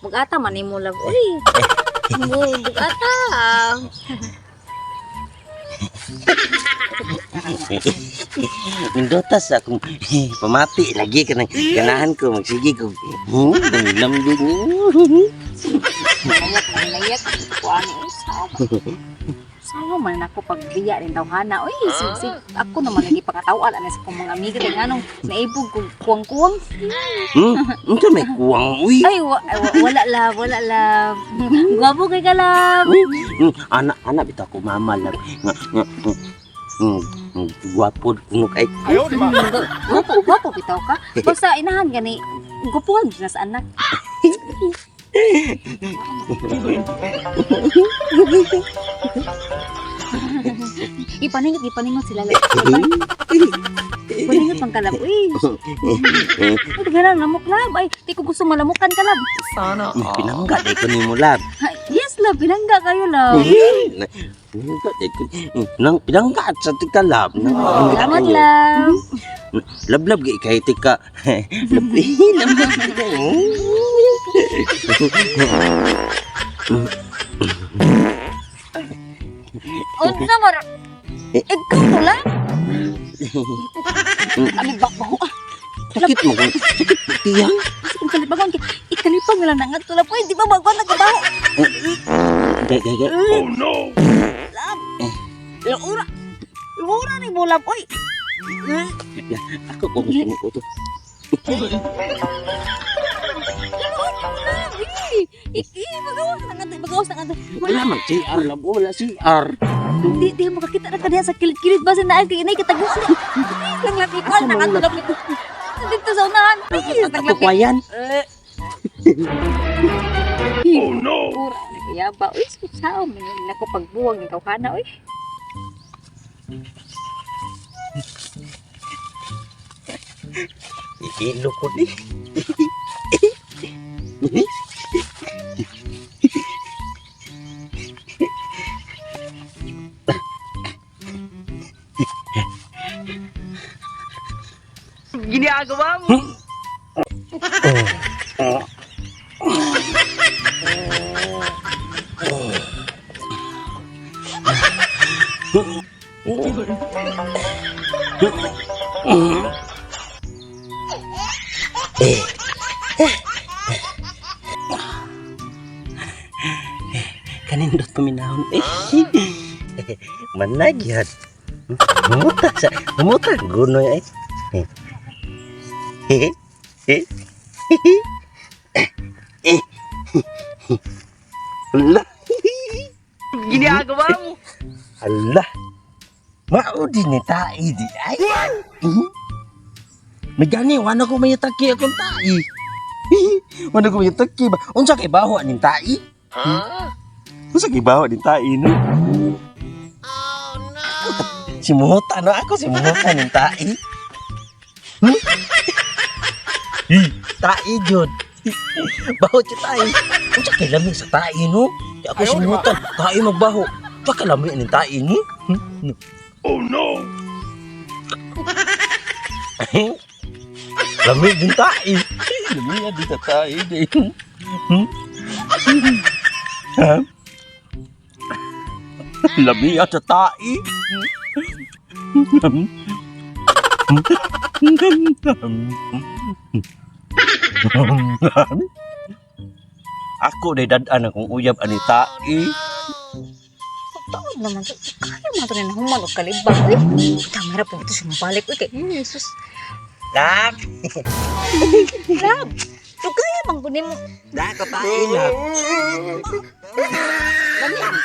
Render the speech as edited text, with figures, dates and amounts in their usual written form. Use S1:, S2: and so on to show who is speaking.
S1: Bugata man nimo love. Uy. Bugata.
S2: Mindotas akong pamati lagi ka ng ganahan ko magsige ko. Lamding.
S1: Nayak kuan Sayo man ako pagbiya rin daw hana. Uy, sig ako naman lagi pangatawal ana sa kong mga amiga kay nganong naibog kong kuwang-kuwang.
S2: Unsa may kuwang uy?
S1: Ay, wala love. Gwapo kay ka love.
S2: Ana bitaw ko mama love. Gwapo kuno kay.
S1: Gwapo bitaw ka. Basta inahan gani. Gwapuhan na sa anak. Ipaningot sila lang. Ipaningot pang kalab. Uy. Ito ganang lamok lab. Ay, di ko gusto malamukan kalab.
S3: Sana.
S2: Pinangga day ko nimo love.
S1: Yes love, pinangga kayo love.
S2: Pinangga at sa tika love.
S1: Salamat love.
S2: Love kay tika. Love.
S1: Unsa mo? Ikaw to lang? Ano ba ko?
S2: Sakit mo kung sakit tiyang.
S1: Kasi kung kalipagon, ikalipag na lang na nga ito lang. Pwede ba magkuhan na kabaho?
S2: Gay.
S3: Oh no!
S1: Lab! Lura ni mo lab, oy!
S2: Ako kung gusto ko to.
S1: Magawas na nga ito.
S2: Wala man CR love. Wala CR.
S1: Di mo kakita na kaniya sa kilit-kilit ba sa naan kay inay kataguan na. Lang lapikon, nakatulap ito. Dito sa unahan.
S2: Ako kwayan.
S3: Oh no!
S1: Ura, kaya ba? Uy, sao? Nako pagbuwag ng kawhana, uy.
S2: Ilo ko ni.
S3: Ginagawa mo?
S2: Kanindot paminahon. Manag yan. Mumuta gunoy ay. Allah.
S3: Ginagawa mo?
S2: Allah. Maudi ni tai di ay. Megani wala ko mayataki akong tai. Wala ko mayataki ba? Unsa kay baho aning tai? Unsa kay baho aning tai no? Oh no. Simuta no ako simuta ning tai. Tai jud. Baho ti tai. Unsa kay lami sa tai no? Di ako simutan. Tai magbaho. Baka lami aning tai ni.
S3: Oh no!
S2: Lami din tai. Lami din sa tai din. Lami at sa tai. Ako day dadan akong uyab ani tai.
S1: Tawag naman ito. Kaya mo ito rin na human o kalibang. Uy, kamera po ito siya mabalik. Uy, kay Jesus.
S2: Lab.
S1: Lab, ito kaya bang kunin mo.
S2: Dah ko tai lab.
S1: Lab yan.